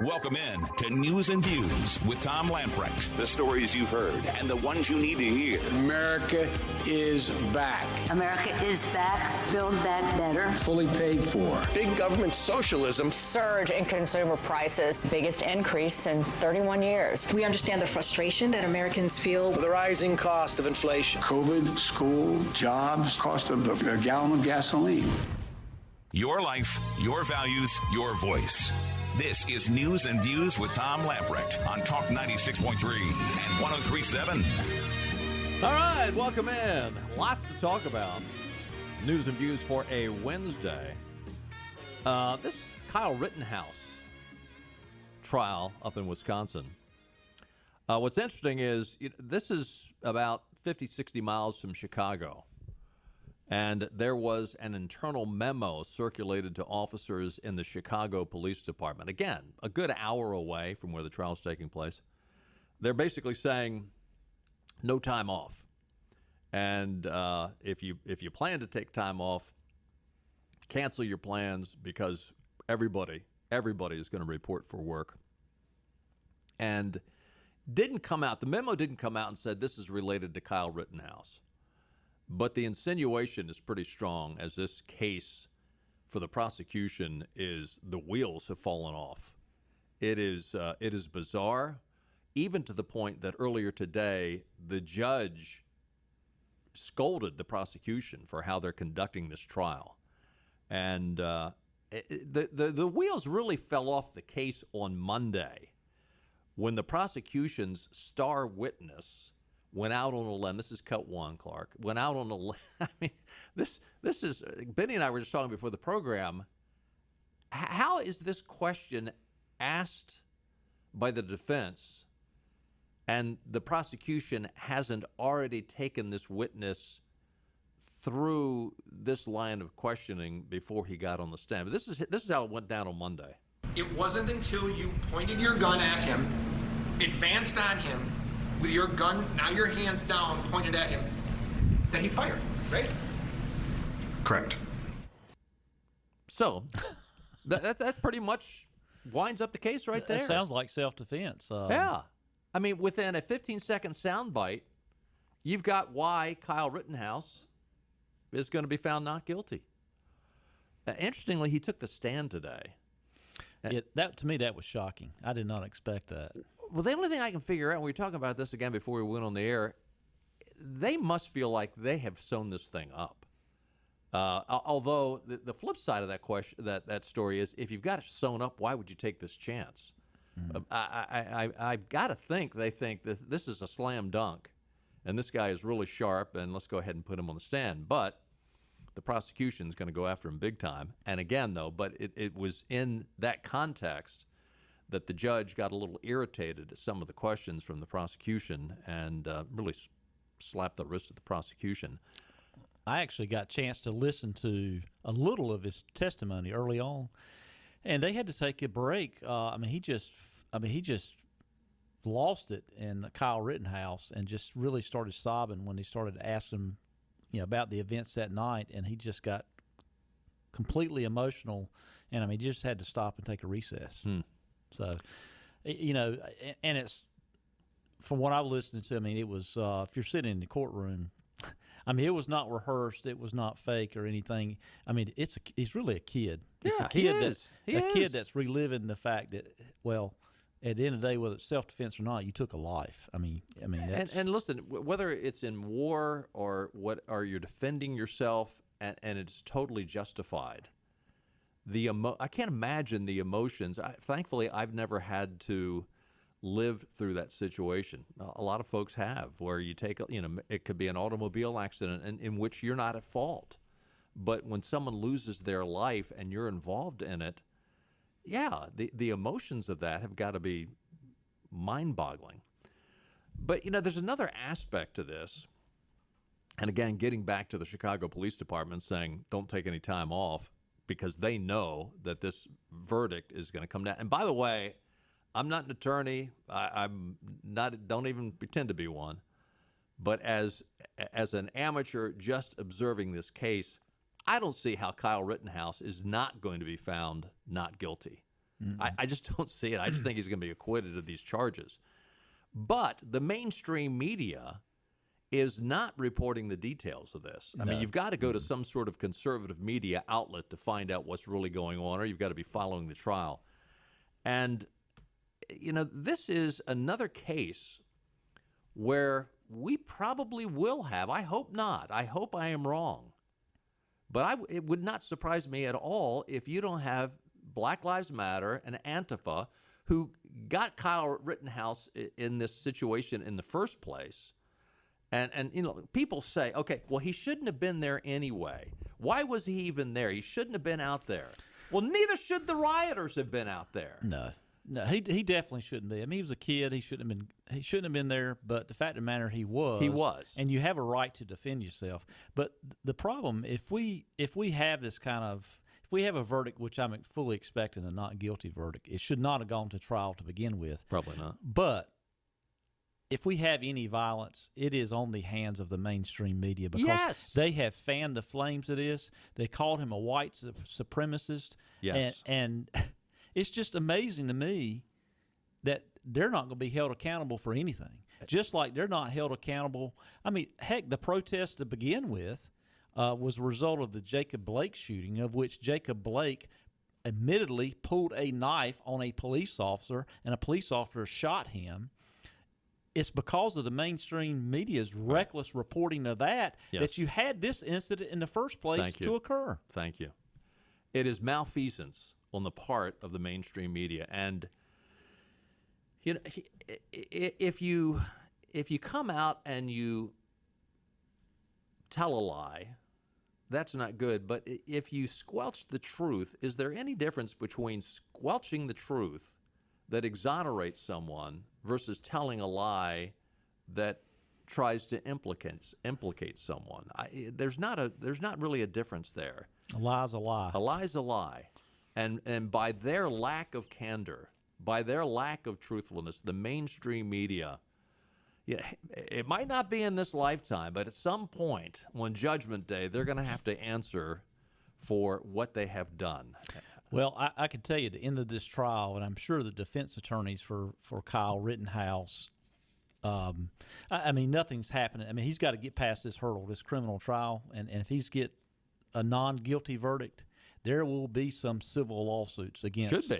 Welcome in to News and Views with Tom Lamprecht. The stories you've heard and the ones you need to hear. America is back. America is back. Build back better. Fully paid for. Big government socialism. Surge in consumer prices. Biggest increase in 31 years. We understand the frustration that Americans feel. The rising cost of inflation. COVID, school, jobs, cost of a gallon of gasoline. Your life, your values, your voice. This is News and Views with Tom Lamprecht on Talk 96.3 and 103.7. All right, welcome in. Lots to talk about. News and Views for a Wednesday. This Kyle Rittenhouse trial up in Wisconsin. What's interesting is this is about 50, 60 miles from Chicago. And there was an internal memo circulated to officers in the Chicago Police Department. Again, a good hour away from where the trial is taking place. They're basically saying no time off. And if you plan to take time off, cancel your plans because everybody is going to report for work. And didn't come out. The memo didn't come out and said this is related to Kyle Rittenhouse. But the insinuation is pretty strong as this case for the prosecution is the wheels have fallen off. It is bizarre, even to the point that earlier today the judge scolded the prosecution for how they're conducting this trial. And the wheels really fell off the case on Monday when the prosecution's star witness went out on a limb. This is cut one, Clark. Went out on a limb. I mean, this is, Benny and I were just talking before the program. How is this question asked by the defense and the prosecution hasn't already taken this witness through this line of questioning before he got on the stand? But this is how it went down on Monday. It wasn't until you pointed your gun at him, advanced on him, with your gun, now your hands down, pointed at him, that he fired, right? Correct. So, that pretty much winds up the case right there. That sounds like self-defense. Yeah. I mean, within a 15-second soundbite, you've got why Kyle Rittenhouse is going to be found not guilty. Interestingly, he took the stand today. To me, that was shocking. I did not expect that. Well, the only thing I can figure out, we were talking about this again before we went on the air, they must feel like they have sewn this thing up. Although the flip side of that question, that story is, if you've got it sewn up, why would you take this chance? I've got to think they think that this is a slam dunk, and this guy is really sharp, and let's go ahead and put him on the stand. But the prosecution is going to go after him big time. And again, though, but it was in that context that the judge got a little irritated at some of the questions from the prosecution and really slapped the wrist of the prosecution. I actually got a chance to listen to a little of his testimony early on, and they had to take a break. He just lost it in Kyle Rittenhouse and just really started sobbing when he started asking him, about the events that night, and he just got completely emotional, and he just had to stop and take a recess. So, and it's, from what I've listened to, it was, if you're sitting in the courtroom, it was not rehearsed, it was not fake or anything. He's really a kid. It's yeah, a kid he is. kid that's reliving the fact that, well, at the end of the day, whether it's self-defense or not, you took a life. That's... And listen, whether it's in war or you're defending yourself and it's totally justified. I can't imagine the emotions. Thankfully, I've never had to live through that situation. A lot of folks have, where you take, it could be an automobile accident in which you're not at fault. But when someone loses their life and you're involved in it, yeah, the emotions of that have got to be mind-boggling. But, there's another aspect to this. And again, getting back to the Chicago Police Department saying don't take any time off because they know that this verdict is going to come down. And by the way, I'm not an attorney. I'm not. Don't even pretend to be one. But as an amateur just observing this case, I don't see how Kyle Rittenhouse is not going to be found not guilty. I just don't see it. I just think he's going to be acquitted of these charges. But the mainstream media is not reporting the details of this. I mean, you've got to go to some sort of conservative media outlet to find out what's really going on, or you've got to be following the trial. And, this is another case where we probably will have, I hope not, I hope I am wrong, but it would not surprise me at all if you don't have Black Lives Matter and Antifa, who got Kyle Rittenhouse in this situation in the first place. And people say, okay, well, he shouldn't have been there anyway. Why was he even there? He shouldn't have been out there. Well, neither should the rioters have been out there. No, he definitely shouldn't be. I mean, he was a kid. He shouldn't have been there. But the fact of the matter, he was. He was. And you have a right to defend yourself. But the problem, if we have this kind of, if we have a verdict, which I'm fully expecting a not guilty verdict, it should not have gone to trial to begin with. Probably not. But if we have any violence, it is on the hands of the mainstream media because they have fanned the flames of this. They called him a white supremacist. Yes. And it's just amazing to me that they're not going to be held accountable for anything, just like they're not held accountable. I mean, heck, the protest to begin with was a result of the Jacob Blake shooting, of which Jacob Blake admittedly pulled a knife on a police officer, and a police officer shot him. It's because of the mainstream media's reckless reporting of that that you had this incident in the first place to occur. Thank you. It is malfeasance on the part of the mainstream media, and if you come out and you tell a lie, that's not good. But if you squelch the truth, is there any difference between squelching the truth that exonerates someone versus telling a lie that tries to implicate someone? There's not really a difference there. A lie's a lie. A lie's a lie, and by their lack of candor, by their lack of truthfulness, the mainstream media, it might not be in this lifetime, but at some point on Judgment Day, they're going to have to answer for what they have done. Well, I can tell you at the end of this trial, and I'm sure the defense attorneys for Kyle Rittenhouse, I mean, nothing's happening. I mean, he's got to get past this hurdle, this criminal trial, and if he's get a non-guilty verdict, there will be some civil lawsuits against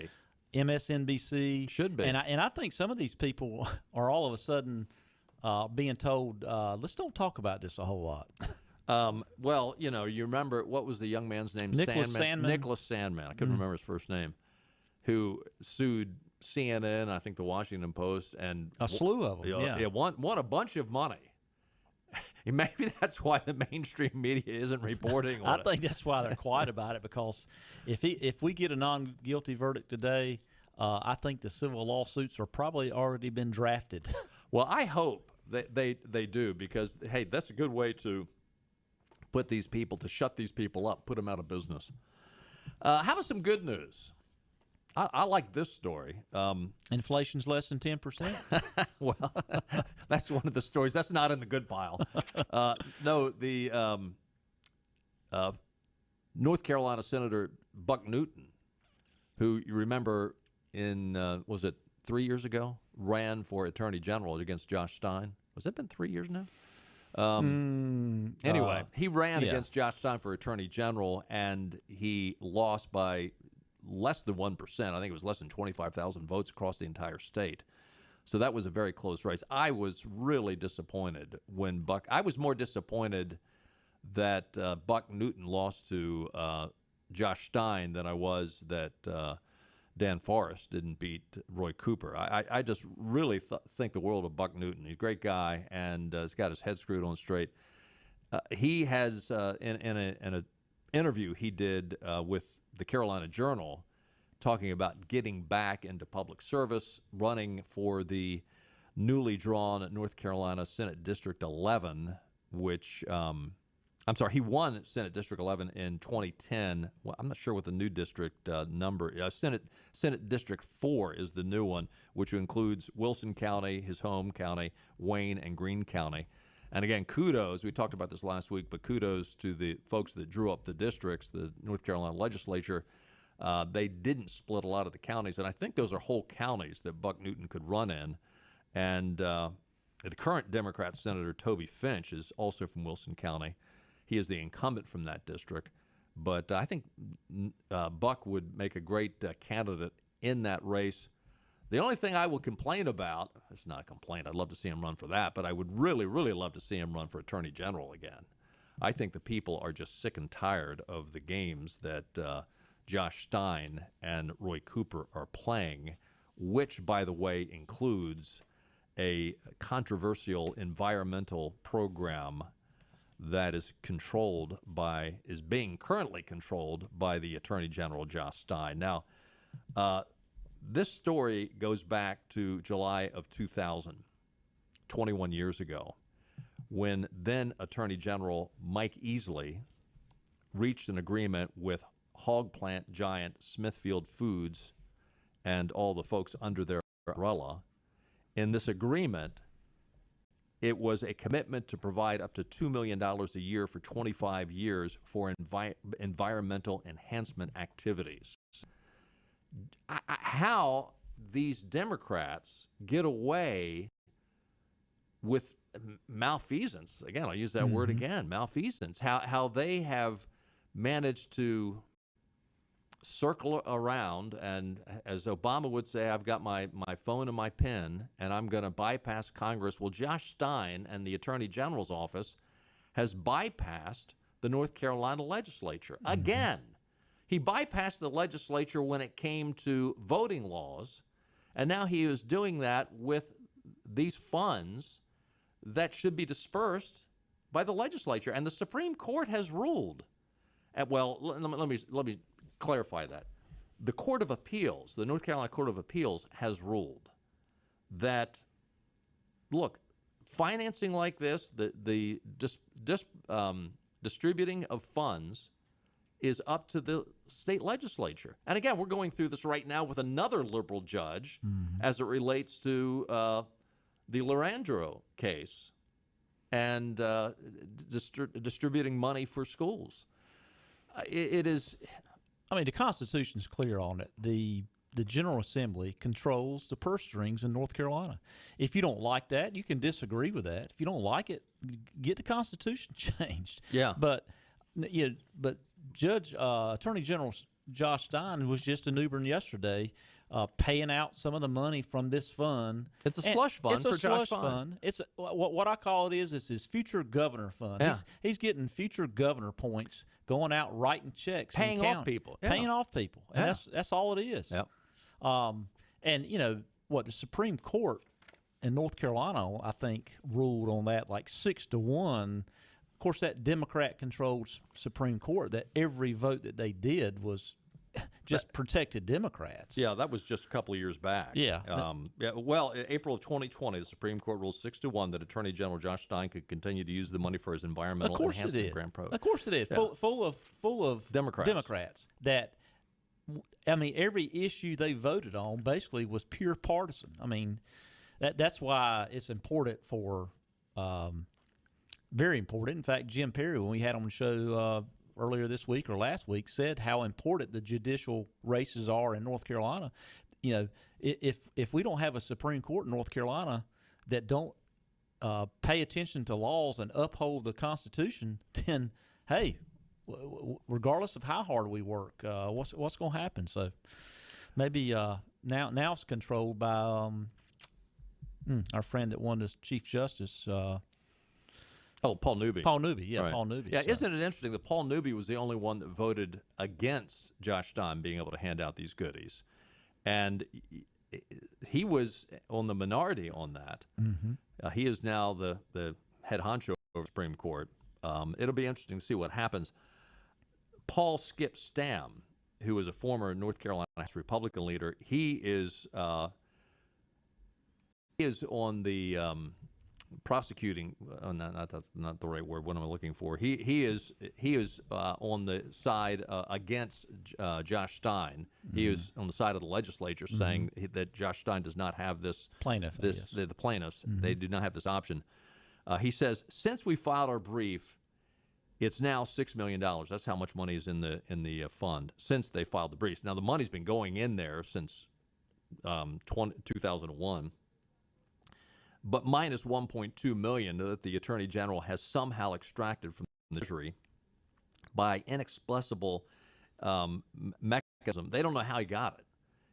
MSNBC. Should be. And I think some of these people are all of a sudden being told, let's don't talk about this a whole lot. Well, you remember, what was the young man's name? Nicholas Sandman. Nicholas Sandman. I couldn't remember his first name. Who sued CNN, I think the Washington Post, and a slew of them. Won a bunch of money. Maybe that's why the mainstream media isn't reporting on it. I think that's why they're quiet about it, because if we get a non-guilty verdict today, I think the civil lawsuits are probably already been drafted. Well, I hope that they do, because, hey, that's a good way to shut these people up, put them out of business. How about some good news? I like this story. Inflation's less than 10%? Well, that's one of the stories. That's not in the good pile. No, the North Carolina Senator Buck Newton, who you remember was it 3 years ago, ran for Attorney General against Josh Stein. Was it been 3 years now? Anyway, he ran against Josh Stein for Attorney General, and he lost by less than 1%. I think it was less than 25,000 votes across the entire state. So that was a very close race. I was really disappointed when I was more disappointed that Buck Newton lost to Josh Stein than I was that Dan Forrest didn't beat Roy Cooper. I just really think the world of Buck Newton. He's a great guy, and he's got his head screwed on straight. He has, in an interview he did with the Carolina Journal, talking about getting back into public service, running for the newly drawn North Carolina Senate District 11, which he won Senate District 11 in 2010. Well, I'm not sure what the new district number is. Senate District 4 is the new one, which includes Wilson County, his home county, Wayne, and Greene County. And again, kudos, we talked about this last week, but kudos to the folks that drew up the districts, the North Carolina legislature. They didn't split a lot of the counties, and I think those are whole counties that Buck Newton could run in. And the current Democrat Senator Toby Finch is also from Wilson County. He is the incumbent from that district. But I think Buck would make a great candidate in that race. The only thing I will complain about, it's not a complaint, I'd love to see him run for that, but I would really, really love to see him run for Attorney General again. I think the people are just sick and tired of the games that Josh Stein and Roy Cooper are playing, which, by the way, includes a controversial environmental program that is being currently controlled by the Attorney General, Josh Stein. Now, this story goes back to July of 2000, 21 years ago, when then Attorney General Mike Easley reached an agreement with hog plant giant Smithfield Foods and all the folks under their umbrella. In this agreement, it was a commitment to provide up to $2 million a year for 25 years for environmental enhancement activities. How these Democrats get away with malfeasance, again, I'll use that word again, malfeasance, how they have managed to circle around, and as Obama would say, I've got my phone and my pen, and I'm going to bypass Congress. Well, Josh Stein and the Attorney General's office has bypassed the North Carolina legislature. Again, he bypassed the legislature when it came to voting laws, and now he is doing that with these funds that should be dispersed by the legislature. And the Supreme Court has ruled. Well, let me clarify that. The Court of Appeals, the North Carolina Court of Appeals, has ruled that, look, financing like this, the distributing of funds is up to the state legislature. And again, we're going through this right now with another liberal judge as it relates to the Larandro case and distributing money for schools. It is... I mean, the Constitution's clear on it. The General Assembly controls the purse strings in North Carolina. If you don't like that, you can disagree with that. If you don't like it, get the Constitution changed. Yeah. But Attorney General Josh Stein was just in New Bern yesterday, paying out some of the money from this fund. It's a slush fund for Josh Stein. It's what I call it is his future governor fund. Yeah. He's getting future governor points, going out writing checks, Paying off people. Yeah. Paying off people, and that's all it is. Yep. And you know what, the Supreme Court in North Carolina, I think, ruled on that like 6-1. Of course, that Democrat-controlled Supreme Court, that every vote that they did was just protected Democrats. Yeah, that was just a couple of years back. Yeah. Well, in April of 2020, the Supreme Court ruled 6-1 that Attorney General Josh Stein could continue to use the money for his environmental enhancement grant program. Of course it is. Yeah. Full of Democrats. That, I mean, every issue they voted on basically was pure partisan. I mean, that's why it's important for, very important. In fact, Jim Perry, when we had him on the show earlier this week or last week, said how important the judicial races are in North Carolina. You know, if we don't have a Supreme Court in North Carolina that don't pay attention to laws and uphold the Constitution, then hey, regardless of how hard we work, what's going to happen? So maybe now it's controlled by our friend that won as Chief Justice. Paul Newby. Paul Newby, yeah, right. Paul Newby. Yeah, so. Isn't it interesting that Paul Newby was the only one that voted against Josh Stein being able to hand out these goodies? And he was on the minority on that. He is now the head honcho of the Supreme Court. It'll be interesting to see what happens. Paul Skip Stam, who is a former North Carolina Republican leader, he is on the prosecuting. Not the right word. What am I looking for? He is on the side against Josh Stein. He is on the side of the legislature, saying that Josh Stein does not have this plaintiff. The plaintiffs they do not have this option. He says, since we filed our brief, It's now $6 million. That's how much money is in the fund since they filed the briefs. Now, the money's been going in there since 2001, but minus $1.2 million that the Attorney General has somehow extracted from the Treasury by inexplicable mechanism. They don't know how he got it.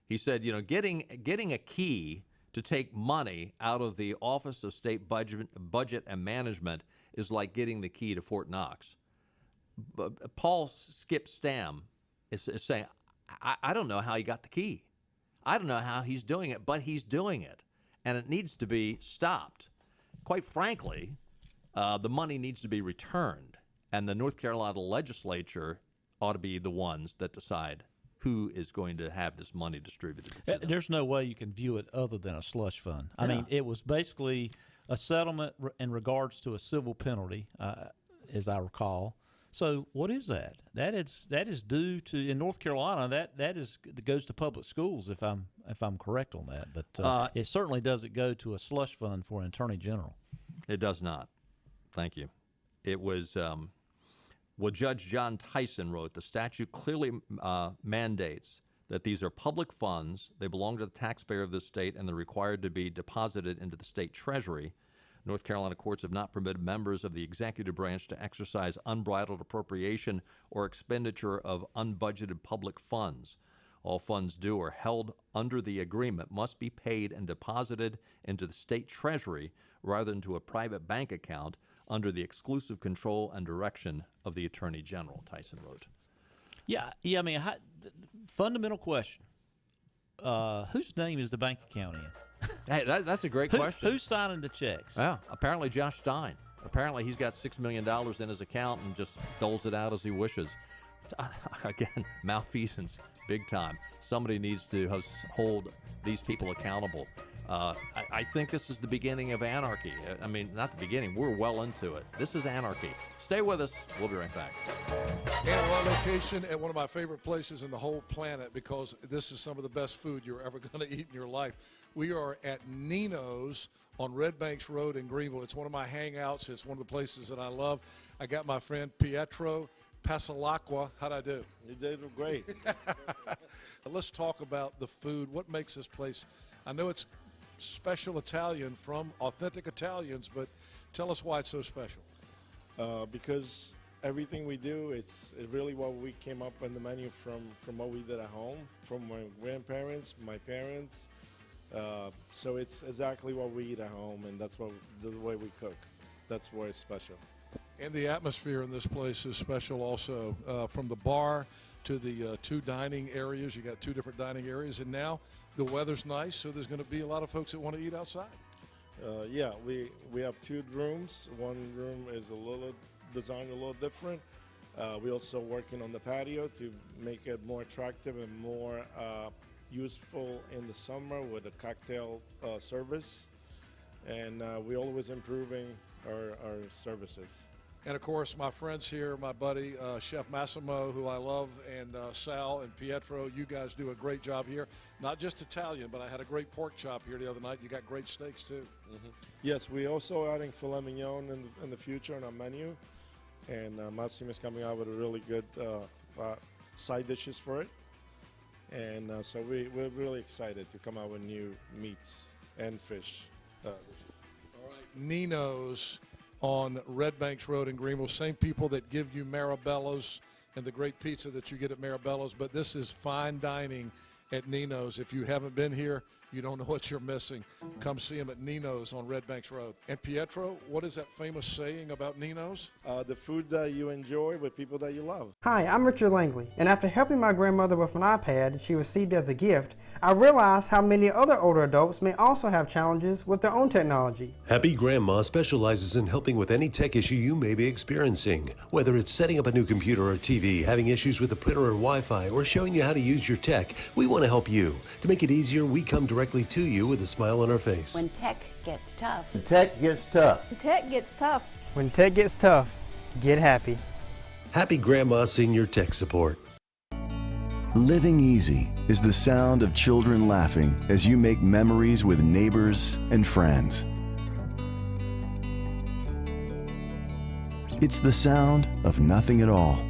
He said, getting a key to take money out of the Office of State Budget and Management is like getting the key to Fort Knox. Paul Skip Stam is saying, I don't know how he got the key. I don't know how he's doing it, but he's doing it, and it needs to be stopped. Quite frankly, the money needs to be returned, and the North Carolina legislature ought to be the ones that decide who is going to have this money distributed to them. There's no way you can view it other than a slush fund. I mean, it was basically a settlement in regards to a civil penalty, as I recall. So what is that? That is due to, in North Carolina, that goes to public schools if I'm correct on that. But it certainly doesn't go to a slush fund for an attorney general. It does not. Thank you. It was what Judge John Tyson wrote. The statute clearly mandates that these are public funds. They belong to the taxpayer of the state, and they're required to be deposited into the state treasury. North Carolina courts have not permitted members of the executive branch to exercise unbridled appropriation or expenditure of unbudgeted public funds. All funds due or held under the agreement must be paid and deposited into the state treasury rather than to a private bank account under the exclusive control and direction of the Attorney General, Tyson wrote. Yeah. I mean, fundamental question. Whose name is the bank account in? Hey, that's a great question. Who's signing the checks? Yeah, apparently Josh Stein. Apparently he's got $6 million in his account and just doles it out as he wishes. Again, malfeasance, big time. Somebody needs to hold these people accountable. I think this is the beginning of anarchy. I mean, not the beginning. We're well into it. This is anarchy. Stay with us. We'll be right back. And we're on location at one of my favorite places in the whole planet because this is some of the best food you're ever going to eat in your life. We are at Nino's on Red Banks Road in Greenville. It's one of my hangouts. It's one of the places that I love. I got my friend Pietro Pasalacqua. How'd I do? You did great. Let's talk about the food. What makes this place? I know it's special Italian from authentic Italians, but tell us why it's so special. Because everything we do, it's really what we came up on the menu from what we did at home, from my grandparents, my parents. So it's exactly what we eat at home, and that's the way we cook. That's why it's special. And the atmosphere in this place is special also. From the bar to the two dining areas. You got two different dining areas, and now the weather's nice, so there's going to be a lot of folks that want to eat outside. Yeah, we have two rooms. One room is designed a little different. We're also working on the patio to make it more attractive and more useful in the summer with a cocktail service. And we're always improving our services. And, of course, my friends here, my buddy, Chef Massimo, who I love, and Sal and Pietro, you guys do a great job here. Not just Italian, but I had a great pork chop here the other night. You got great steaks, too. Mm-hmm. Yes, we're also adding filet mignon in the future on our menu. And Massimo is coming out with a really good side dishes for it. And so we're really excited to come out with new meats and fish dishes. All right, Nino's on Red Banks Road in Greenville. Same people that give you Marabello's and the great pizza that you get at Marabello's, but this is fine dining at Nino's. If you haven't been here, you don't know what you're missing. Come see them at Nino's on Red Banks Road. And Pietro, what is that famous saying about Nino's? The food that you enjoy with people that you love. Hi, I'm Richard Langley, and after helping my grandmother with an iPad she received as a gift, I realized how many other older adults may also have challenges with their own technology. Happy Grandma specializes in helping with any tech issue you may be experiencing. Whether it's setting up a new computer or TV, having issues with the printer or Wi-Fi, or showing you how to use your tech, we want to help you. To make it easier, we come directly to you with a smile on our face. When tech gets tough. When tech gets tough. When tech gets tough. When tech gets tough, get happy. Happy Grandma Senior Tech Support. Living easy is the sound of children laughing as you make memories with neighbors and friends. It's the sound of nothing at all.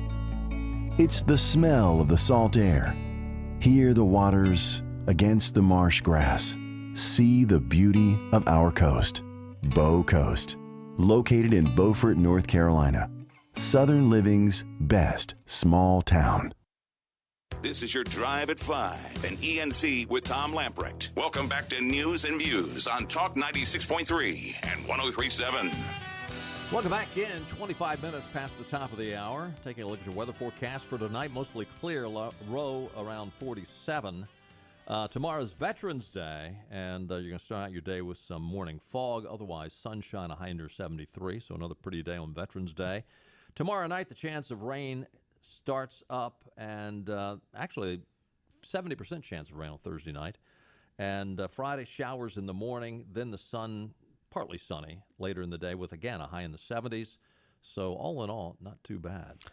It's the smell of the salt air. Hear the waters against the marsh grass. See the beauty of our coast. Bow Coast, located in Beaufort, North Carolina. Southern living's best small town. This is your Drive at 5 and ENC with Tom Lamprecht. Welcome back to News and Views on Talk 96.3 and 103.7. Welcome back in. 25 minutes past the top of the hour. Taking a look at your weather forecast for tonight. Mostly clear, low around 47. Tomorrow's Veterans Day, and you're going to start out your day with some morning fog. Otherwise, sunshine, a high under 73, so another pretty day on Veterans Day. Tomorrow night, the chance of rain starts up, and actually 70% chance of rain on Thursday night. And Friday, showers in the morning, then the sun, partly sunny, later in the day with, again, a high in the 70s. So all in all, not too bad.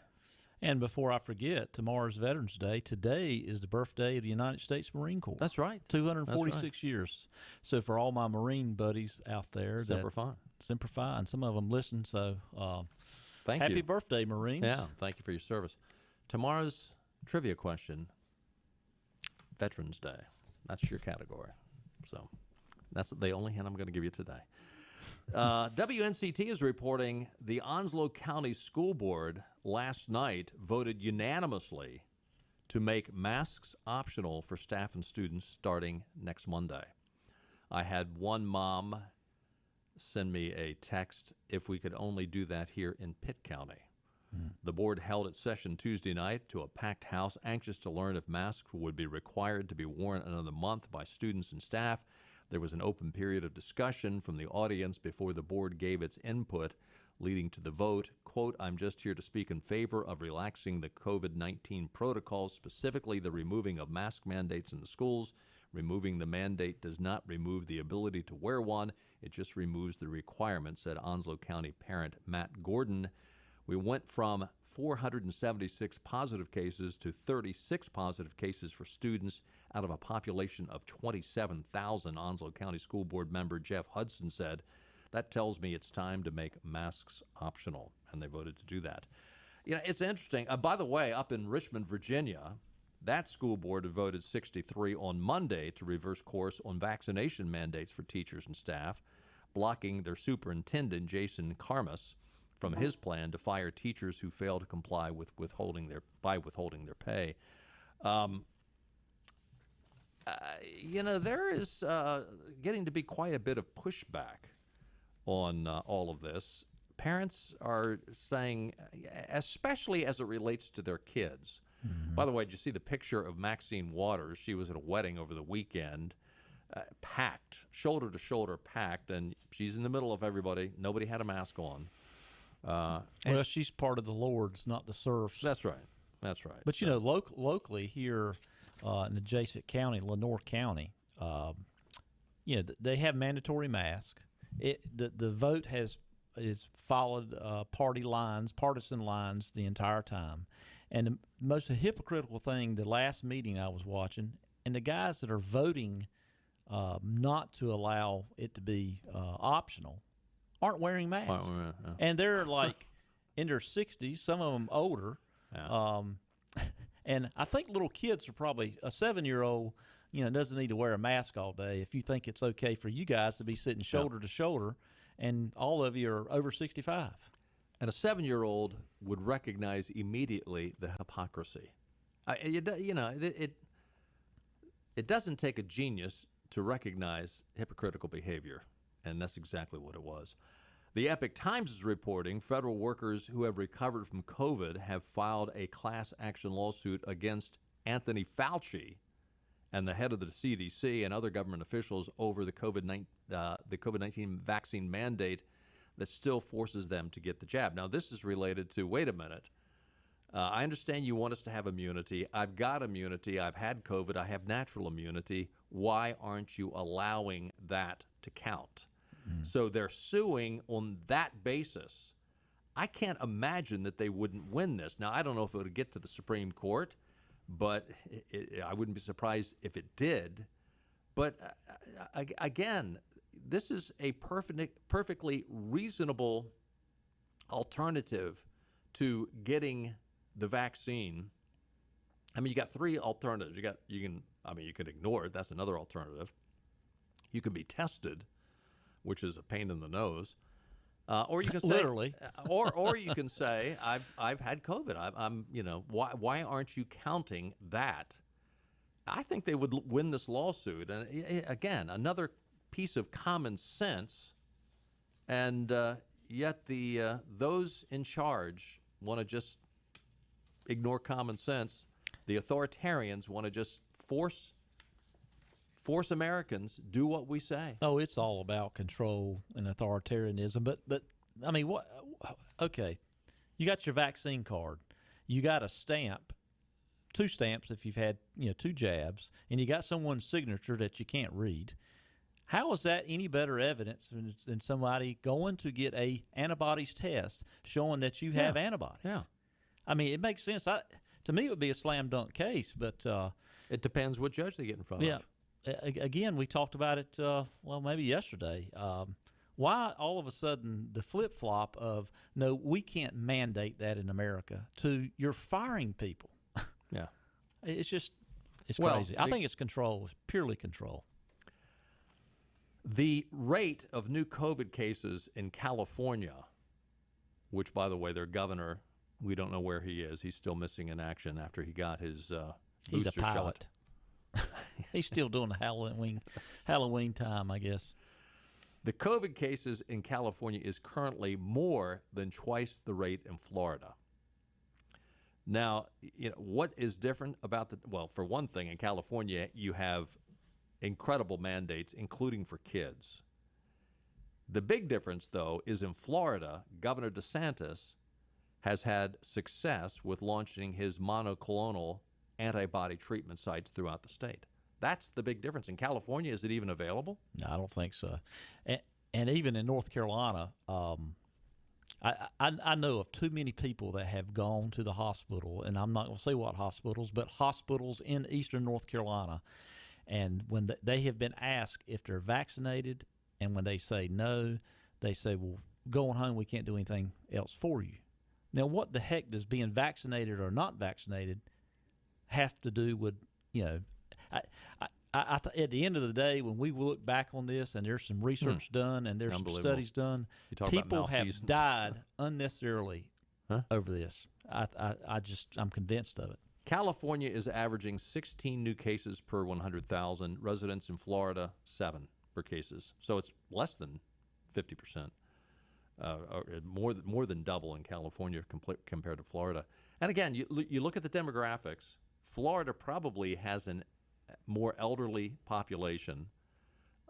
And before I forget, tomorrow's Veterans Day. Today is the birthday of the United States Marine Corps. That's right. 246 years. So for all my Marine buddies out there, Semper Fi. Semper Fi, and some of them listen, so thank you. Happy birthday, Marines. Yeah, thank you for your service. Tomorrow's trivia question, Veterans Day. That's your category. So that's the only hint I'm going to give you today. WNCT is reporting the Onslow County School Board last night voted unanimously to make masks optional for staff and students starting next Monday. I had one mom send me a text, if we could only do that here in Pitt County. The board held its session Tuesday night to a packed house, anxious to learn if masks would be required to be worn another month by students and staff. There was an open period of discussion from the audience before the board gave its input, leading to the vote. Quote, I'm just here to speak in favor of relaxing the COVID-19 protocols, specifically the removing of mask mandates in the schools. Removing the mandate does not remove the ability to wear one. It just removes the requirement, said Onslow County parent Matt Gordon. We went from 476 positive cases to 36 positive cases for students out of a population of 27,000, Onslow County School Board member Jeff Hudson said. That tells me it's time to make masks optional, and they voted to do that. You know, it's interesting. By the way, up in Richmond, Virginia, that school board voted 63 on Monday to reverse course on vaccination mandates for teachers and staff, blocking their superintendent, Jason Karmas, from his plan to fire teachers who fail to comply with withholding their pay. You know, there is getting to be quite a bit of pushback on all of this. Parents are saying, especially as it relates to their kids. Mm-hmm. By the way, did you see the picture of Maxine Waters? She was at a wedding over the weekend, packed, shoulder to shoulder packed, and she's in the middle of everybody. Nobody had a mask on. Well, she's part of the Lords, not the serfs. That's right. That's right. But, you know, locally here in adjacent county, Lenoir County, you know, they have mandatory masks. The vote is followed partisan lines the entire time. And the most hypocritical thing, the last meeting I was watching, and the guys that are voting not to allow it to be optional aren't wearing masks. Yeah. And they're like in their 60s, some of them older. Yeah. And I think little kids are probably, a 7-year-old, you know, doesn't need to wear a mask all day. If you think it's okay for you guys to be sitting shoulder to shoulder, and all of you are over 65. And a 7-year-old would recognize immediately the hypocrisy. You know, it doesn't take a genius to recognize hypocritical behavior, and that's exactly what it was. The Epoch Times is reporting federal workers who have recovered from COVID have filed a class action lawsuit against Anthony Fauci and the head of the CDC and other government officials over the COVID-19 vaccine mandate that still forces them to get the jab. Now, this is related to, wait a minute, I understand you want us to have immunity. I've got immunity. I've had COVID. I have natural immunity. Why aren't you allowing that to count? So they're suing on that basis. I can't imagine that they wouldn't win this. Now, I don't know if it would get to the Supreme Court, but I wouldn't be surprised if it did. But again, this is a perfectly reasonable alternative to getting the vaccine. I mean, you got three alternatives. You can ignore it. That's another alternative. You can be tested, which is a pain in the nose, or you can say, literally, or you can say, I've had COVID. I'm why aren't you counting that? I think they would win this lawsuit, and again, another piece of common sense, and yet those in charge want to just ignore common sense. The authoritarians want to just force Americans do what we say. Oh, it's all about control and authoritarianism. But I mean, what? Okay, you got your vaccine card, you got a stamp, 2 stamps if you've had 2 jabs, and you got someone's signature that you can't read. How is that any better evidence than somebody going to get a antibodies test showing that you have antibodies? Yeah, I mean, it makes sense. To me, it would be a slam dunk case, but it depends what judge they get in front of. Again, we talked about it, maybe yesterday. Why all of a sudden the flip-flop of, no, we can't mandate that in America, to you're firing people? Yeah. It's crazy. I think it's control. It's purely control. The rate of new COVID cases in California, which, by the way, their governor, we don't know where he is. He's still missing in action after he got his He's booster a pilot. shot. He's still doing the Halloween time, I guess. The COVID cases in California is currently more than twice the rate in Florida. Now, what is different about for one thing, in California, you have incredible mandates, including for kids. The big difference, though, is in Florida, Governor DeSantis has had success with launching his monoclonal antibody treatment sites throughout the state. That's the big difference. In California, is it even available? No, I don't think so. And even in North Carolina, I know of too many people that have gone to the hospital, and I'm not going to say what hospitals, but hospitals in eastern North Carolina. And when they have been asked if they're vaccinated, and when they say no, they say, well, going home, we can't do anything else for you. Now, what the heck does being vaccinated or not vaccinated have to do with, at the end of the day, when we look back on this and there's some research done and there's some studies done, people have died unnecessarily over this. I'm convinced of it. California is averaging 16 new cases per 100,000. Residents in Florida, 7 per cases. So it's less than 50%. More than double in California compared to Florida. And again, you look at the demographics. Florida probably has a more elderly population.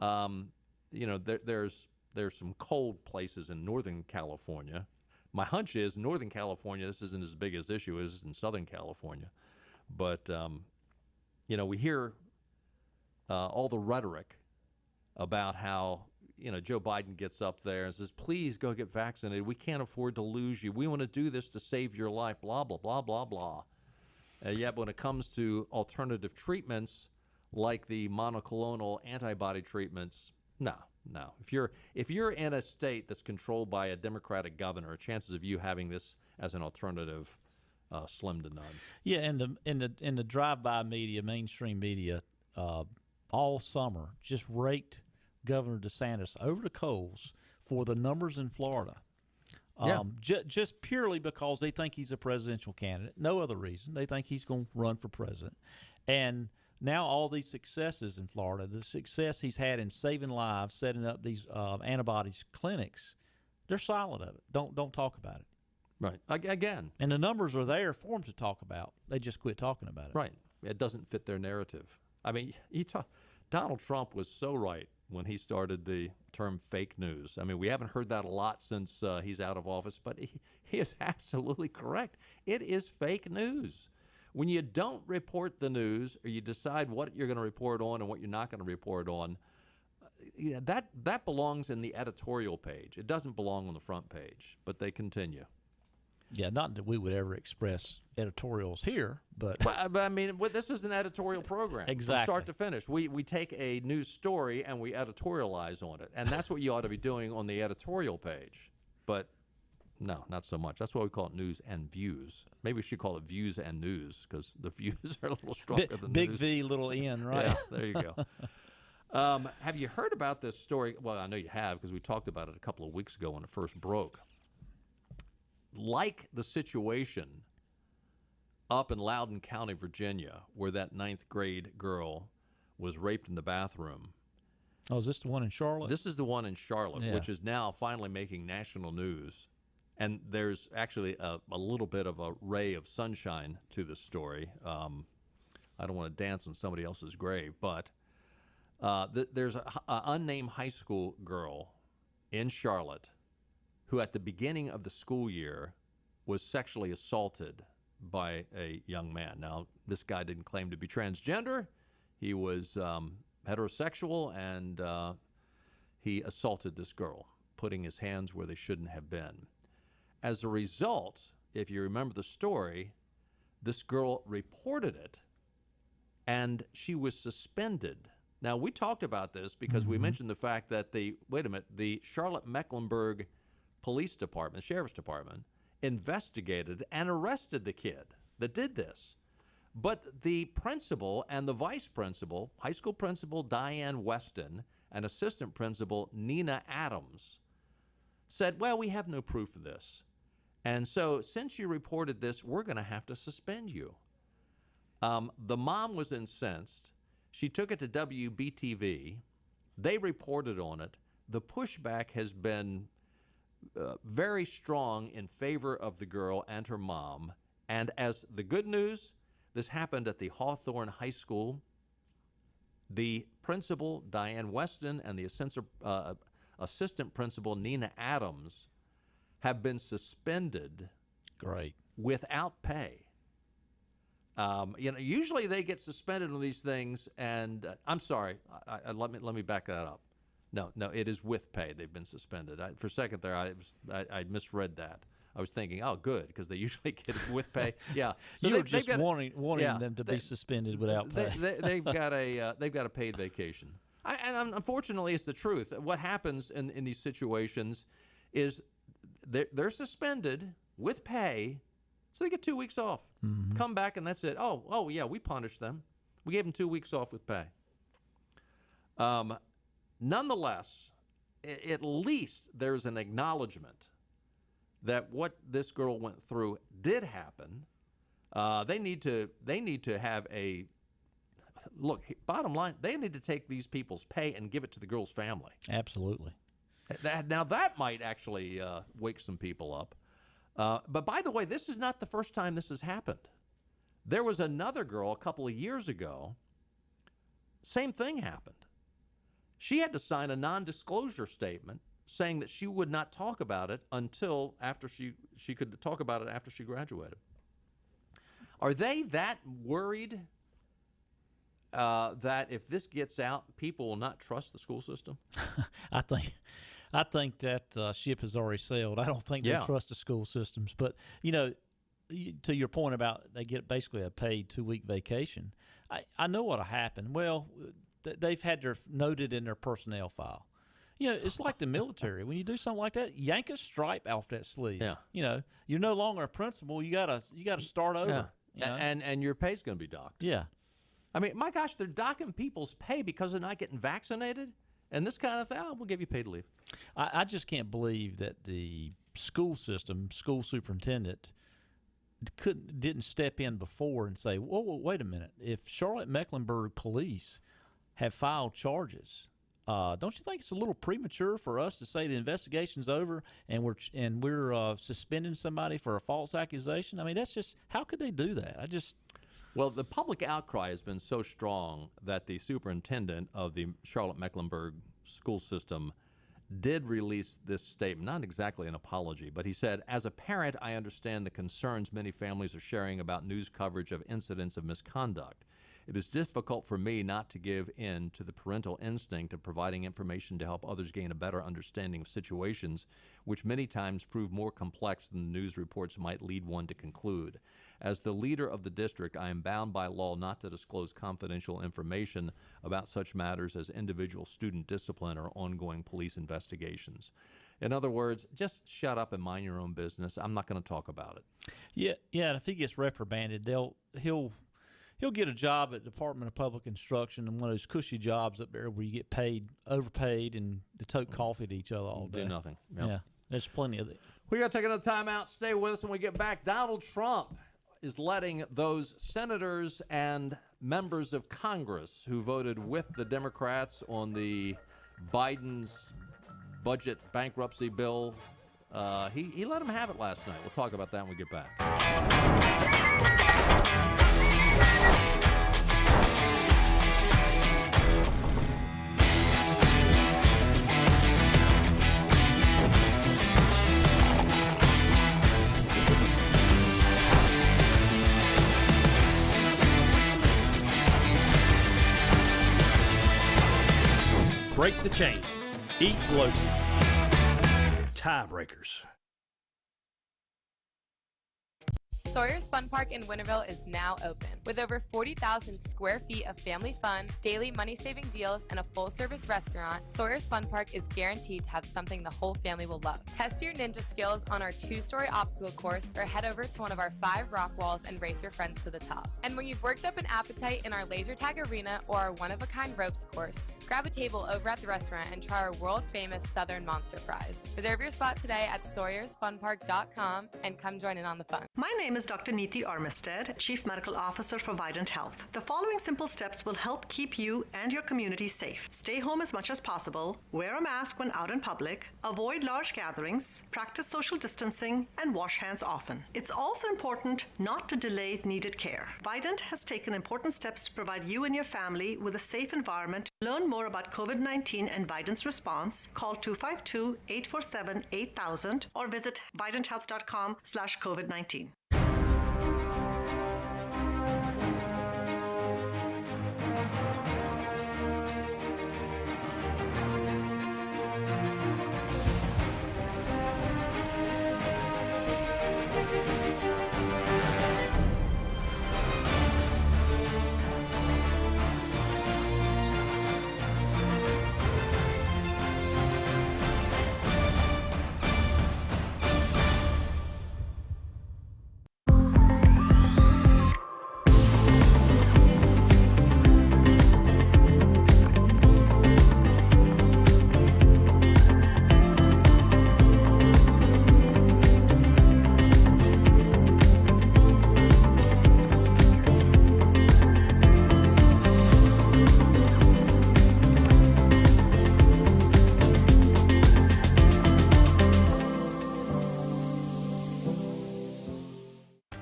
There's some cold places in Northern California. My hunch is Northern California, this isn't as big as issue as in Southern California. But, we hear all the rhetoric about how, Joe Biden gets up there and says, please go get vaccinated. We can't afford to lose you. We want to do this to save your life, blah, blah, blah, blah, blah. Yet when it comes to alternative treatments like the monoclonal antibody treatments, no. If you're in a state that's controlled by a Democratic governor, chances of you having this as an alternative slim to none. Yeah, and in the drive-by media, mainstream media, all summer just raked Governor DeSantis over the coals for the numbers in Florida. Just purely because they think he's a presidential candidate. No other reason. They think he's going to run for president. And now all these successes in Florida, the success he's had in saving lives, setting up these antibodies clinics, they're silent of it. Don't talk about it. Right. Again. And the numbers are there for them to talk about. They just quit talking about it. Right. It doesn't fit their narrative. I mean, Donald Trump was so right when he started the term fake news. I mean, we haven't heard that a lot since he's out of office, but he is absolutely correct. It is fake news. When you don't report the news or you decide what you're going to report on and what you're not going to report on, that belongs in the editorial page. It doesn't belong on the front page, but they continue. Yeah, not that we would ever express editorials here, but I mean, this is an editorial program. Exactly. From start to finish. We take a news story and we editorialize on it, and that's what you ought to be doing on the editorial page. But No, not so much. That's why we call it news and views. Maybe we should call it views and news because the views are a little stronger than big news. V, little N, right? Yeah, there you go. Have you heard about this story? Well, I know you have because we talked about it a couple of weeks ago when it first broke. Like the situation up in Loudoun County, Virginia, where that 9th grade girl was raped in the bathroom. Oh, is this the one in Charlotte? This is the one in Charlotte, Yeah. which is now finally making national news. And there's actually a little bit of a ray of sunshine to the story. I don't want to dance on somebody else's grave, but there's an unnamed high school girl in Charlotte who at the beginning of the school year was sexually assaulted by a young man. Now, this guy didn't claim to be transgender. He was heterosexual, and he assaulted this girl, putting his hands where they shouldn't have been. As a result, if you remember the story, this girl reported it, and she was suspended. Now, we talked about this because we mentioned the fact that the Charlotte-Mecklenburg Police Department, Sheriff's Department, investigated and arrested the kid that did this. But the principal and the vice principal, high school principal Diane Weston and assistant principal Nina Adams, said, well, we have no proof of this. And so since you reported this, we're going to have to suspend you. The mom was incensed. She took it to WBTV. They reported on it. The pushback has been very strong in favor of the girl and her mom. And as the good news, this happened at the Hawthorne High School. The principal, Diane Weston, and the assistant principal, Nina Adams, have been suspended. Great. Without pay. Usually they get suspended on these things, and I'm sorry, let me back that up. No, it is with pay. They've been suspended. For a second there, I misread that. I was thinking, oh, good, because they usually get it with pay. Yeah, so you were just wanting them to be suspended without pay. They've got a paid vacation, and unfortunately, it's the truth. What happens in these situations is they're suspended with pay, so they get 2 weeks off. Mm-hmm. Come back, and that's it. Oh yeah, we punished them. We gave them 2 weeks off with pay. Nonetheless, at least there's an acknowledgement that what this girl went through did happen. They need to have a look. Bottom line, they need to take these people's pay and give it to the girl's family. Absolutely. Now that might actually wake some people up. But by the way, this is not the first time this has happened. There was another girl a couple of years ago. Same thing happened. She had to sign a non-disclosure statement saying that she would not talk about it until after she could talk about it after she graduated. Are they that worried that if this gets out, people will not trust the school system? I think that ship has already sailed. I don't think they trust the school systems. But, to your point about they get basically a paid 2-week vacation, I know what'll happen. Well, they've had their noted in their personnel file. It's like the military. When you do something like that, yank a stripe off that sleeve. Yeah. You're no longer a principal. You gotta start over. Yeah. And your pay's going to be docked. Yeah. I mean, my gosh, they're docking people's pay because they're not getting vaccinated and this kind of thing. Oh, we'll give you paid leave. I just can't believe that the school system, school superintendent, didn't step in before and say, whoa, wait a minute. If Charlotte-Mecklenburg police have filed charges, don't you think it's a little premature for us to say the investigation's over and we're suspending somebody for a false accusation? I mean, that's just, how could they do that? Well, the public outcry has been so strong that the superintendent of the Charlotte-Mecklenburg school system did release this statement, not exactly an apology, but he said, as a parent, I understand the concerns many families are sharing about news coverage of incidents of misconduct. It is difficult for me not to give in to the parental instinct of providing information to help others gain a better understanding of situations which many times prove more complex than the news reports might lead one to conclude. As the leader of the district, I am bound by law not to disclose confidential information about such matters as individual student discipline or ongoing police investigations. In other words, just shut up and mind your own business. I'm not going to talk about it. Yeah. And if he gets reprimanded, he'll get a job at Department of Public Instruction and one of those cushy jobs up there where you get overpaid, and to tote coffee to each other all day. Do nothing. Yep. Yeah, there's plenty of it. We got to take another time out. Stay with us when we get back. Donald Trump is letting those senators and members of Congress who voted with the Democrats on the Biden's budget bankruptcy bill, he let them have it last night. We'll talk about that when we get back. Break the chain. Eat local. Tiebreakers. Sawyer's Fun Park in Winterville is now open. With over 40,000 square feet of family fun, daily money-saving deals, and a full-service restaurant, Sawyer's Fun Park is guaranteed to have something the whole family will love. Test your ninja skills on our 2-story obstacle course or head over to one of our 5 rock walls and race your friends to the top. And when you've worked up an appetite in our laser tag arena or our one-of-a-kind ropes course, grab a table over at the restaurant and try our world-famous Southern Monster Fries. Reserve your spot today at SawyersFunPark.com and come join in on the fun. My name is Dr. Neeti Armistead, Chief Medical Officer for Vidant Health. The following simple steps will help keep you and your community safe. Stay home as much as possible, wear a mask when out in public, avoid large gatherings, practice social distancing, and wash hands often. It's also important not to delay needed care. Vidant has taken important steps to provide you and your family with a safe environment. Learn more about COVID-19 and Vidant's response. Call 252-847-8000 or visit vidanthealth.com/COVID-19.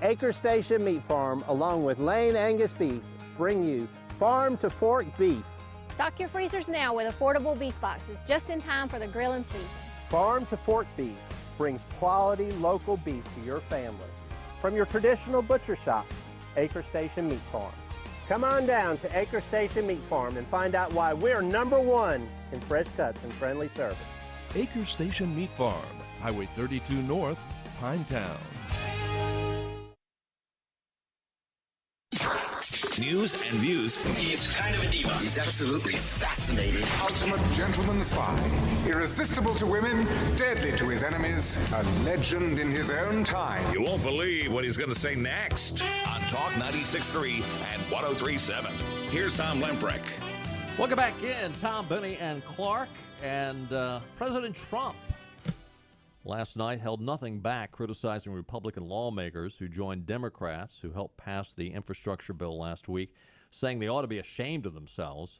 Acre Station Meat Farm, along with Lane Angus Beef, bring you Farm to Fork Beef. Stock your freezers now with affordable beef boxes, just in time for the grilling season. Farm to Fork Beef brings quality local beef to your family. From your traditional butcher shop, Acre Station Meat Farm. Come on down to Acre Station Meat Farm and find out why we're #1 in fresh cuts and friendly service. Acre Station Meat Farm, Highway 32 North, Pinetown. News and views. He's kind of a diva. He's absolutely fascinating. Ultimate gentleman spy. Irresistible to women, deadly to his enemies, a legend in his own time. You won't believe what he's going to say next on Talk 96.3 and 103.7. Here's Tom Lempreck. Welcome back in. Tom, Benny, and Clark. And President Trump last night held nothing back, criticizing Republican lawmakers who joined Democrats who helped pass the infrastructure bill last week, saying they ought to be ashamed of themselves.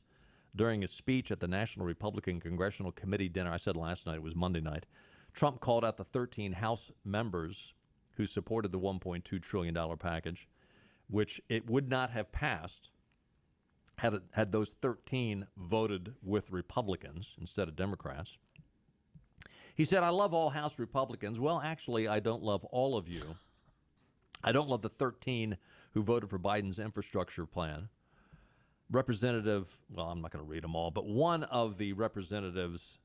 During his speech at the National Republican Congressional Committee dinner, I said last night, it was Monday night, Trump called out the 13 House members who supported the $1.2 trillion package, which it would not have passed had those 13 voted with Republicans instead of Democrats. He said, I love all House Republicans. Well, actually, I don't love all of you. I don't love the 13 who voted for Biden's infrastructure plan. Representative, well, I'm not going to read them all, but one of the representatives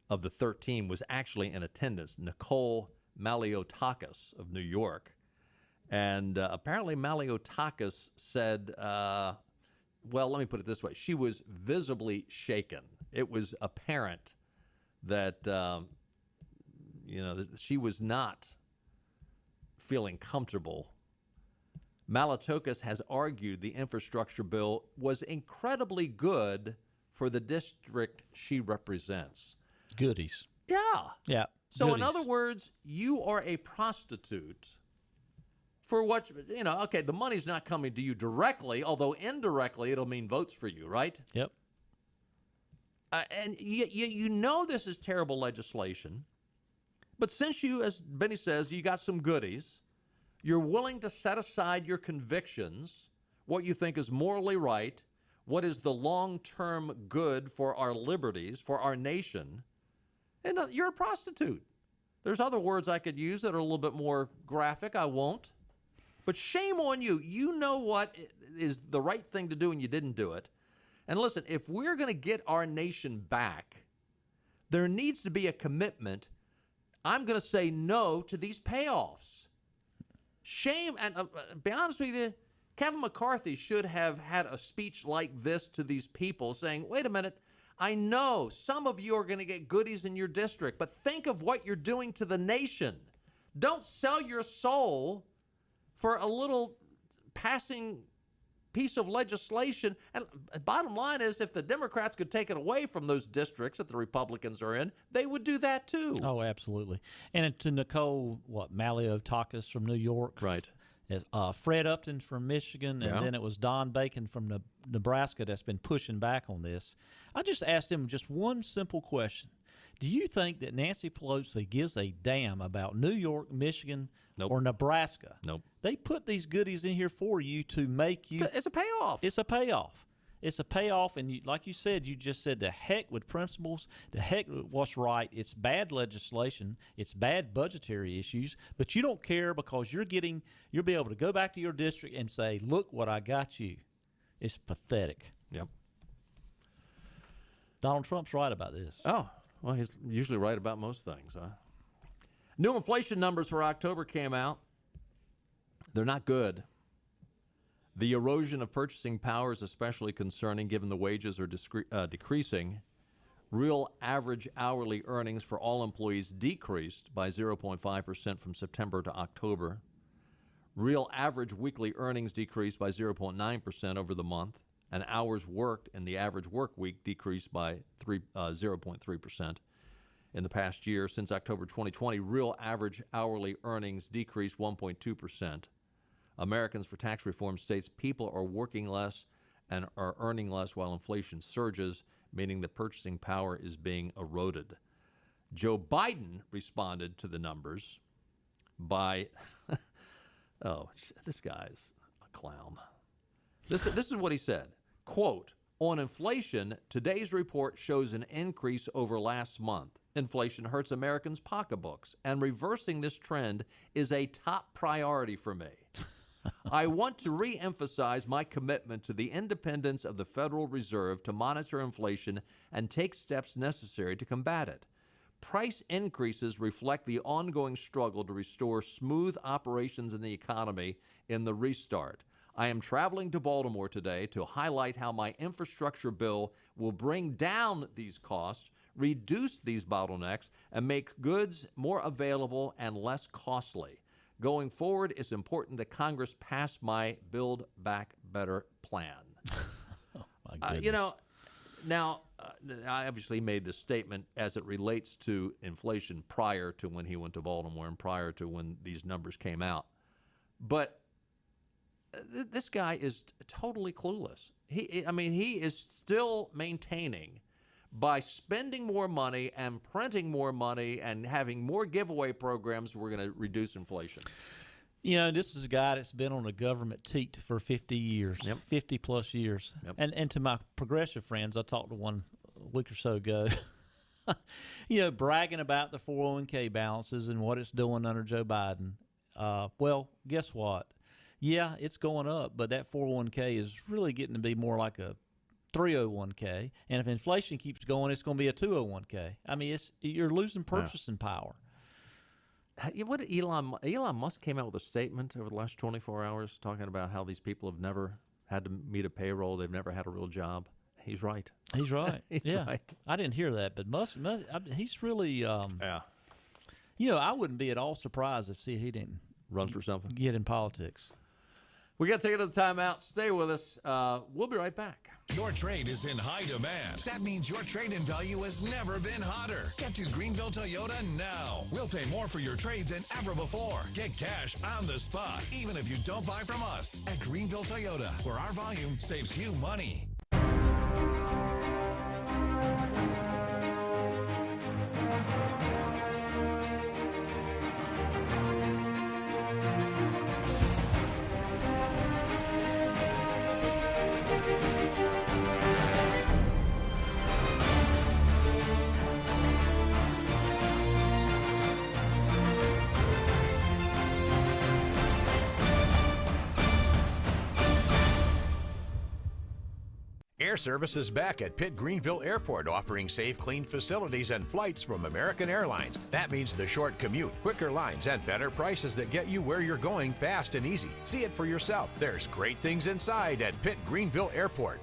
of the 13 was actually in attendance, Nicole Maliotakis of New York. And apparently Maliotakis said, well, let me put it this way. She was visibly shaken. It was apparent that she was not feeling comfortable. Malatokas has argued the infrastructure bill was incredibly good for the district she represents. Goodies. Yeah. Yeah. So goodies. in other words, you are a prostitute for what, okay, the money's not coming to you directly, although indirectly it'll mean votes for you, right? Yep. And you know this is terrible legislation, but since you, as Benny says, you got some goodies, you're willing to set aside your convictions, what you think is morally right, what is the long-term good for our liberties, for our nation, and you're a prostitute. There's other words I could use that are a little bit more graphic. I won't. But shame on you. You know what is the right thing to do, and you didn't do it. And listen, if we're going to get our nation back, there needs to be a commitment. I'm going to say no to these payoffs. Shame, and be honest with you, Kevin McCarthy should have had a speech like this to these people saying, wait a minute, I know some of you are going to get goodies in your district, but think of what you're doing to the nation. Don't sell your soul for a little passing piece of legislation. And bottom line is, if the Democrats could take it away from those districts that the Republicans are in, they would do that too. Oh, absolutely. And to Nicole, Maliotakis from New York. Right. Fred Upton from Michigan, and then it was Don Bacon from Nebraska that's been pushing back on this. I just asked him just one simple question. Do you think that Nancy Pelosi gives a damn about New York, Michigan, or Nebraska? Nope. They put these goodies in here for you to make you... It's a payoff. It's a payoff. It's a payoff, and like you said, you just said the heck with principles, the heck with what's right. It's bad legislation. It's bad budgetary issues, but you don't care because you'll be able to go back to your district and say, look what I got you. It's pathetic. Yep. Donald Trump's right about this. Oh, well, he's usually right about most things, huh? New inflation numbers for October came out. They're not good. The erosion of purchasing power is especially concerning given the wages are decreasing. Real average hourly earnings for all employees decreased by 0.5% from September to October. Real average weekly earnings decreased by 0.9% over the month, and hours worked in the average work week decreased by 0.3%. In the past year, since October 2020, real average hourly earnings decreased 1.2%. Americans for Tax Reform states people are working less and are earning less while inflation surges, meaning that purchasing power is being eroded. Joe Biden responded to the numbers by, this guy's a clown. This is what he said, quote, on inflation, today's report shows an increase over last month. Inflation hurts Americans' pocketbooks, and reversing this trend is a top priority for me. I want to re-emphasize my commitment to the independence of the Federal Reserve to monitor inflation and take steps necessary to combat it. Price increases reflect the ongoing struggle to restore smooth operations in the economy in the restart. I am traveling to Baltimore today to highlight how my infrastructure bill will bring down these costs, reduce these bottlenecks, and make goods more available and less costly. Going forward, it's important that Congress pass my Build Back Better plan. Oh, my goodness. Now, I obviously made this statement as it relates to inflation prior to when he went to Baltimore and prior to when these numbers came out. But this guy is totally clueless. He is still maintaining by spending more money and printing more money and having more giveaway programs, we're going to reduce inflation. This is a guy that's been on a government teat for 50 years, 50 plus years. Yep. And to my progressive friends, I talked to one a week or so ago, bragging about the 401k balances and what it's doing under Joe Biden. Well, guess what? Yeah, it's going up, but that 401k is really getting to be more like a 301k, and if inflation keeps going, it's going to be a 201k. I mean, you're losing purchasing power. What did Elon Musk came out with a statement over the last 24 hours talking about how these people have never had to meet a payroll, they've never had a real job. He's right. He's right. He's yeah, right. I didn't hear that, but Musk he's really I wouldn't be at all surprised if he didn't run for something, get in politics. We got to take another timeout. Stay with us. We'll be right back. Your trade is in high demand. That means your trade-in value has never been hotter. Get to Greenville Toyota now. We'll pay more for your trade than ever before. Get cash on the spot, even if you don't buy from us. At Greenville Toyota, where our volume saves you money. Air Service is back at Pitt Greenville Airport, offering safe, clean facilities and flights from American Airlines. That means the short commute, quicker lines, and better prices that get you where you're going fast and easy. See it for yourself. There's great things inside at Pitt Greenville Airport.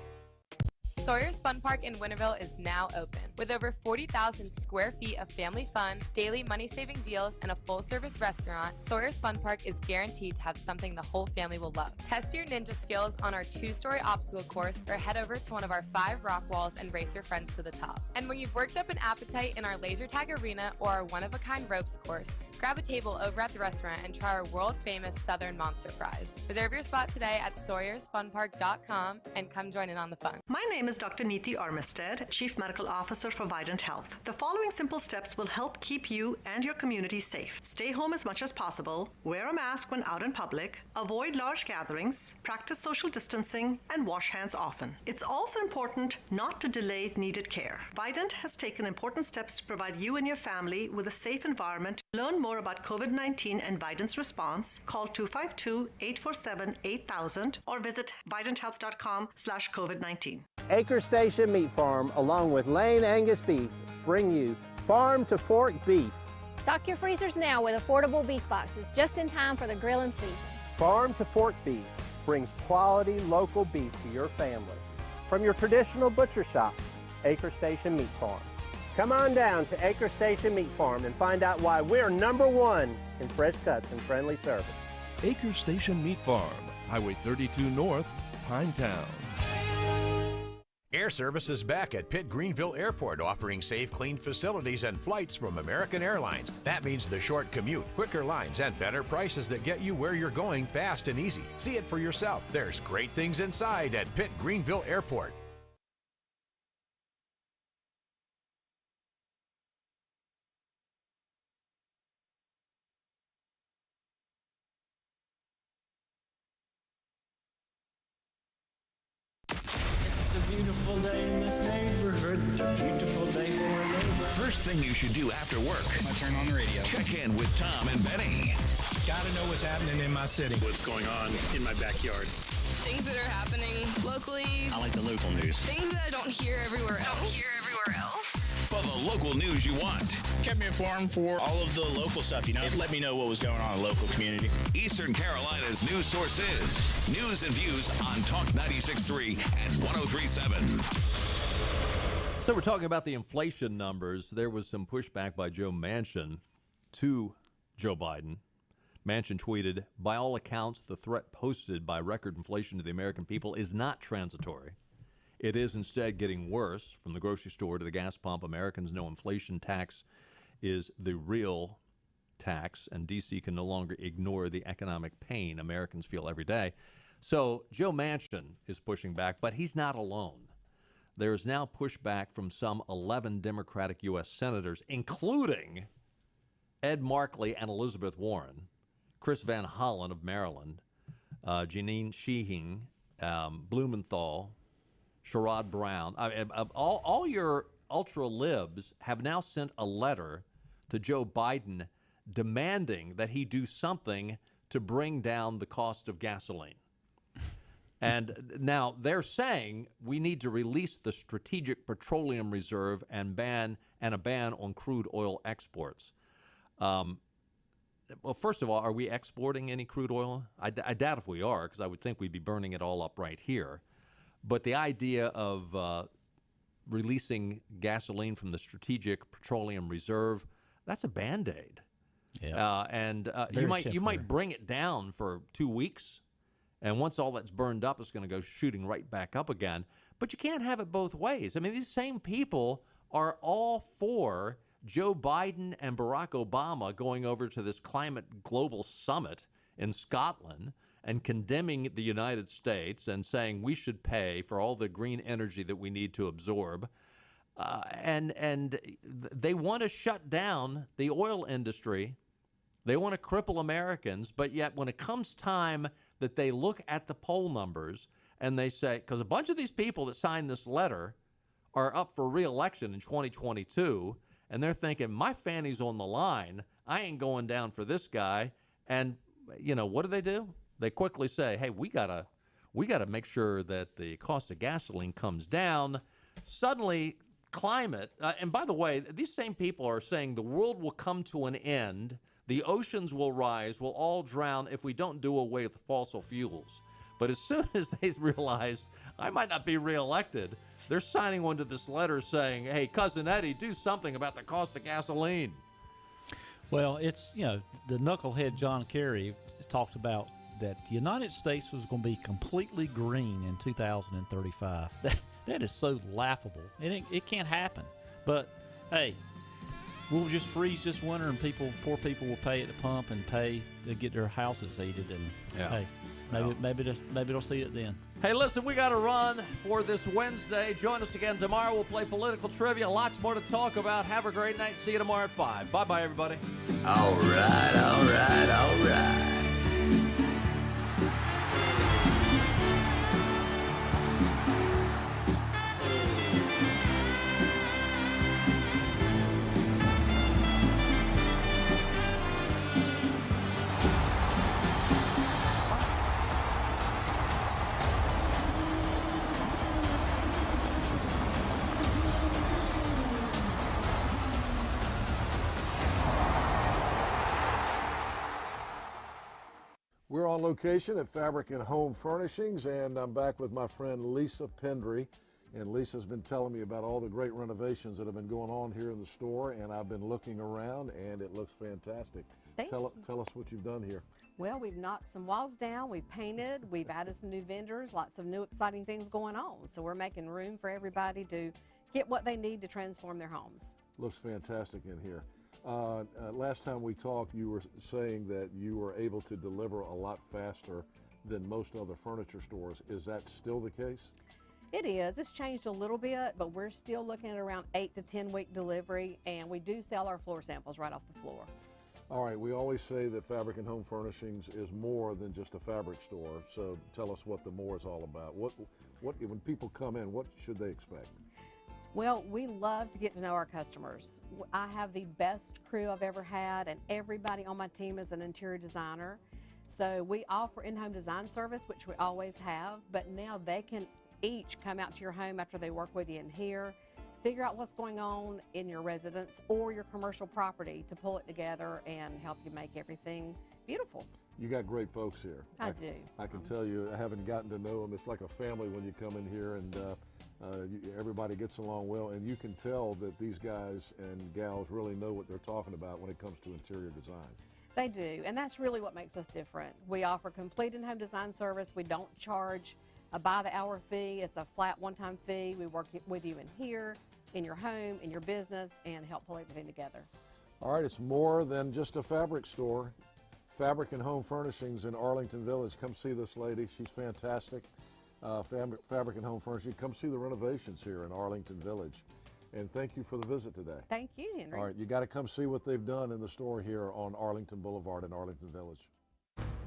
Sawyer's Fun Park in Winterville is now open. With over 40,000 square feet of family fun, daily money-saving deals, and a full-service restaurant, Sawyer's Fun Park is guaranteed to have something the whole family will love. Test your ninja skills on our 2-story obstacle course or head over to one of our 5 rock walls and race your friends to the top. And when you've worked up an appetite in our laser tag arena or our one-of-a-kind ropes course, grab a table over at the restaurant and try our world-famous Southern Monster Fries. Reserve your spot today at SawyersFunPark.com and come join in on the fun. My name is Dr. Neeti Armistead, Chief Medical Officer for Vidant Health. The following simple steps will help keep you and your community safe. Stay home as much as possible, wear a mask when out in public, avoid large gatherings, practice social distancing, and wash hands often. It's also important not to delay needed care. Vidant has taken important steps to provide you and your family with a safe environment. Learn more about COVID-19 and Vidant's response. Call 252-847-8000 or visit vidanthealth.com/COVID-19. Acre Station Meat Farm, along with Lane Angus Beef, bring you Farm to Fork Beef. Stock your freezers now with affordable beef boxes just in time for the grilling season. Farm to Fork Beef brings quality local beef to your family. From your traditional butcher shop, Acre Station Meat Farm. Come on down to Acre Station Meat Farm and find out why we're #1 in fresh cuts and friendly service. Acre Station Meat Farm, Highway 32 North, Pinetown. Air Service is back at Pitt Greenville Airport, offering safe, clean facilities and flights from American Airlines. That means the short commute, quicker lines, and better prices that get you where you're going fast and easy. See it for yourself. There's great things inside at Pitt Greenville Airport. It's a beautiful day in this neighborhood, a beautiful day for a neighbor. First thing you should do after work. I turn on the radio. Check in with Tom and Benny. Gotta know what's happening in my city. What's going on in my backyard. Things that are happening locally. I like the local news. Things that I don't hear everywhere else. For the local news you want. Kept me informed for all of the local stuff, It let me know what was going on in the local community. Eastern Carolina's news source is News and Views on Talk 96.3 and 103.7. So we're talking about the inflation numbers. There was some pushback by Joe Manchin to Joe Biden. Manchin tweeted, "By all accounts, the threat posted by record inflation to the American people is not transitory. It is instead getting worse. From the grocery store to the gas pump, Americans know inflation tax is the real tax, and D.C. can no longer ignore the economic pain Americans feel every day." So Joe Manchin is pushing back, but he's not alone. There is now pushback from some 11 Democratic U.S. senators, including Ed Markey and Elizabeth Warren, Chris Van Hollen of Maryland, Jeanine Shaheen, Blumenthal, Sherrod Brown. All your ultra-libs have now sent a letter to Joe Biden demanding that he do something to bring down the cost of gasoline. And now they're saying we need to release the Strategic Petroleum Reserve and a ban on crude oil exports. Well, first of all, are we exporting any crude oil? I doubt if we are, because I would think we'd be burning it all up right here. But the idea of releasing gasoline from the Strategic Petroleum Reserve, that's a Band-Aid. and you might bring it down for 2 weeks, and once all that's burned up, it's going to go shooting right back up again. But you can't have it both ways. I mean, these same people are all for Joe Biden and Barack Obama going over to this climate global summit in Scotland and condemning the United States and saying we should pay for all the green energy that we need to absorb. And they want to shut down the oil industry. They want to cripple Americans. But yet when it comes time that they look at the poll numbers and they say, because a bunch of these people that signed this letter are up for re-election in 2022, and they're thinking, my fanny's on the line. I ain't going down for this guy. And, what do? They quickly say, hey, we gotta make sure that the cost of gasoline comes down. Suddenly, climate, and by the way, these same people are saying the world will come to an end, the oceans will rise, we'll all drown if we don't do away with fossil fuels. But as soon as they realize I might not be reelected, they're signing onto this letter saying, hey, Cousin Eddie, do something about the cost of gasoline. Well, it's, the knucklehead John Kerry talked about that the United States was going to be completely green in 2035. That is so laughable. It can't happen. But, hey, we'll just freeze this winter and poor people will pay at the pump and pay to get their houses heated. And, hey, maybe they'll see it then. Hey, listen, we got to run for this Wednesday. Join us again tomorrow. We'll play political trivia. Lots more to talk about. Have a great night. See you tomorrow at 5. Bye-bye, everybody. All right. We're on location at Fabric and Home Furnishings, and I'm back with my friend Lisa Pendry. And Lisa's been telling me about all the great renovations that have been going on here in the store, and I've been looking around, and it looks fantastic. Tell us what you've done here. Well, we've knocked some walls down, we've painted, we've added some new vendors, lots of new exciting things going on. So we're making room for everybody to get what they need to transform their homes. Looks fantastic in here. Last time we talked, you were saying that you were able to deliver a lot faster than most other furniture stores. Is that still the case? It is. It's changed a little bit, but we're still looking at around 8 to 10 week delivery, and we do sell our floor samples right off the floor. All right, we always say that Fabric and Home Furnishings is more than just a fabric store, so tell us what the more is all about. When people come in, what should they expect? Well, we love to get to know our customers. I have the best crew I've ever had, and everybody on my team is an interior designer. So we offer in-home design service, which we always have, but now they can each come out to your home after they work with you in here, figure out what's going on in your residence or your commercial property to pull it together and help you make everything beautiful. You got great folks here. I do. I can tell you, I haven't gotten to know them. It's like a family when you come in here, and everybody gets along well, and you can tell that these guys and gals really know what they're talking about when it comes to interior design. They do, and that's really what makes us different. We offer complete in-home design service. We don't charge a by-the-hour fee. It's a flat one-time fee. We work with you in here, in your home, in your business, and help pull everything together. All right, it's more than just a fabric store. Fabric and Home Furnishings in Arlington Village. Come see this lady. She's fantastic. Fabric and Home Furnishings. Come see the renovations here in Arlington Village. And thank you for the visit today. Thank you, Henry. All right, you got to come see what they've done in the store here on Arlington Boulevard in Arlington Village.